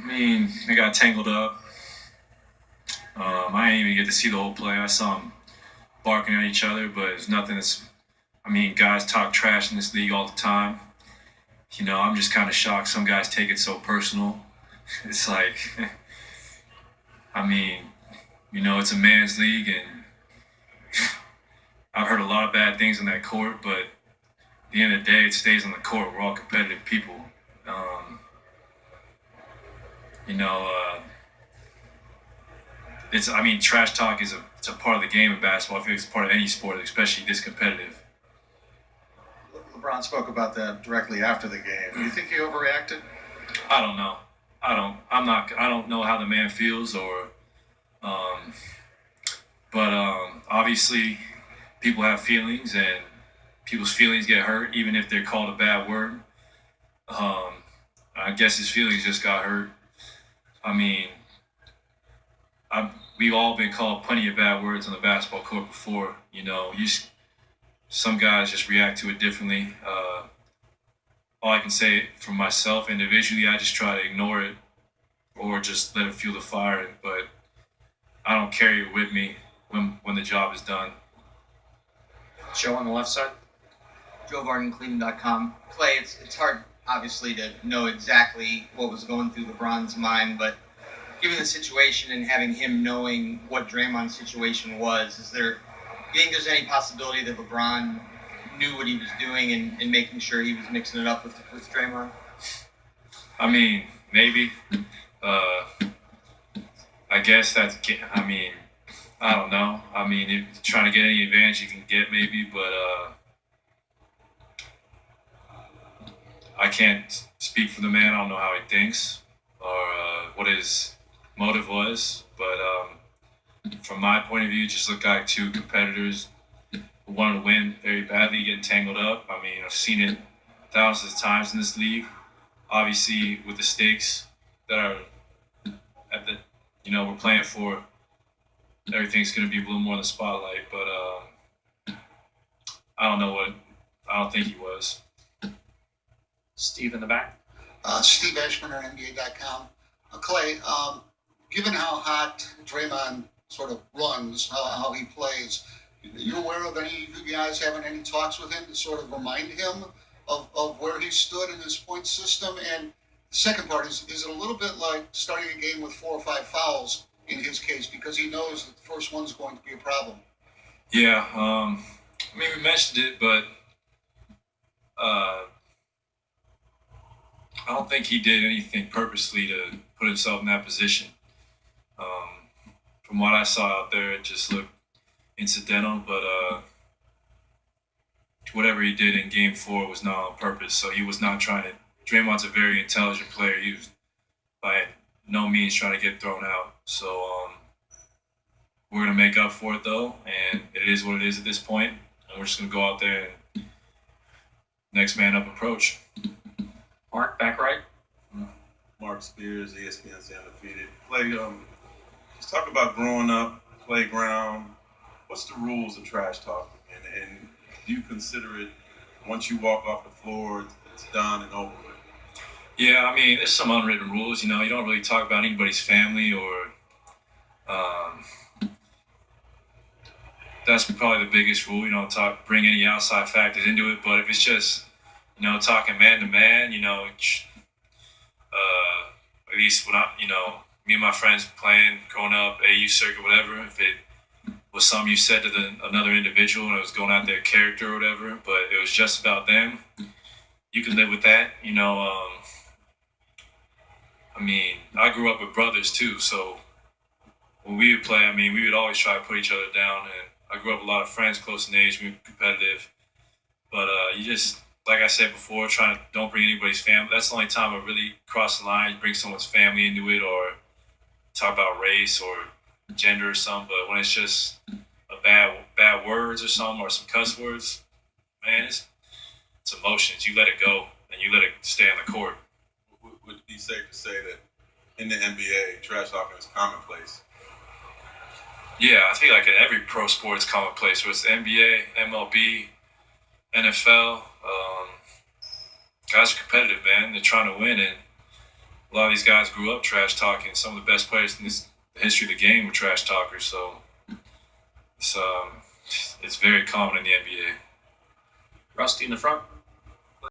I mean, they got tangled up. I didn't even get to see the whole play. I saw them barking at each other, but it's nothing that's. I mean, guys talk trash in this league all the time. I'm just kind of shocked. Some guys take it so personal. It's like, I mean, it's a man's league, and I've heard a lot of bad things on that court, but at the end of the day, it stays on the court. We're all competitive people. Um, you know, trash talk it's a part of the game of basketball. I feel like it's part of any sport, especially this competitive. LeBron spoke about that directly after the game. Do you think he overreacted? I don't know. I don't know how the man feels, um, but obviously, people have feelings, and people's feelings get hurt, even if they're called a bad word. Um, I guess his feelings just got hurt. I mean, we've all been called plenty of bad words on the basketball court before. Some guys just react to it differently. All I can say for myself individually, I just try to ignore it or just let it fuel the fire. But I don't carry it with me when the job is done. Joe on the left side. Joe Varden, Cleveland.com. Clay, it's hard, obviously, to know exactly what was going through LeBron's mind, but given the situation and having him knowing what Draymond's situation was, do you think there's any possibility that LeBron knew what he was doing and making sure he was mixing it up with Draymond? I mean, maybe. I guess I mean, I don't know. I mean, trying to get any advantage you can get, maybe, but I can't speak for the man. I don't know how he thinks or what his motive was, but from my point of view, it just looked like two competitors who wanted to win very badly, getting tangled up. I mean, I've seen it thousands of times in this league. Obviously, with the stakes that are we're playing for, everything's going to be a little more in the spotlight. But I don't think he was. Steve in the back. Steve Ashburner, NBA.com. Clay, given how hot Draymond sort of runs, how he plays, are you aware of any of you guys having any talks with him to sort of remind him of where he stood in his point system? And the second part is it a little bit like starting a game with 4 or 5 fouls in his case because he knows that the first one's going to be a problem? Yeah, I mean, we mentioned it, but I don't think he did anything purposely to put himself in that position. From what I saw out there, it just looked incidental, but whatever he did in Game 4 was not on purpose, so he was not trying to. Draymond's a very intelligent player. He was by no means trying to get thrown out. So we're going to make up for it, though, and it is what it is at this point, and we're just going to go out there and next man up approach. Mark, back right. Mark Spears, ESPN's Undefeated. Clay, just talk about growing up, playground. What's the rules of trash talking? And do you consider it, once you walk off the floor, it's done and over with? Yeah, I mean, there's some unwritten rules. You don't really talk about anybody's family or that's probably the biggest rule. You don't bring any outside factors into it. But if it's just, talking man to man, at least when me and my friends playing, growing up, AU circuit, whatever, if it was something you said to another individual and it was going out their character or whatever, but it was just about them, you can live with that. I mean, I grew up with brothers too, so when we would play, I mean, we would always try to put each other down, and I grew up with a lot of friends close in age, we were competitive, but you just, like I said before, don't bring anybody's family. That's the only time I really cross the line, bring someone's family into it or talk about race or gender or something, but when it's just a bad words or something or some cuss words, man, it's emotions. You let it go and you let it stay on the court. Would it be safe to say that in the NBA, trash talking is commonplace? Yeah, I think like in every pro sport, it's commonplace. Whether it's the NBA, MLB, NFL, guys are competitive, man. They're trying to win, and a lot of these guys grew up trash talking. Some of the best players in the history of the game were trash talkers. So it's very common in the NBA. Rusty in the front.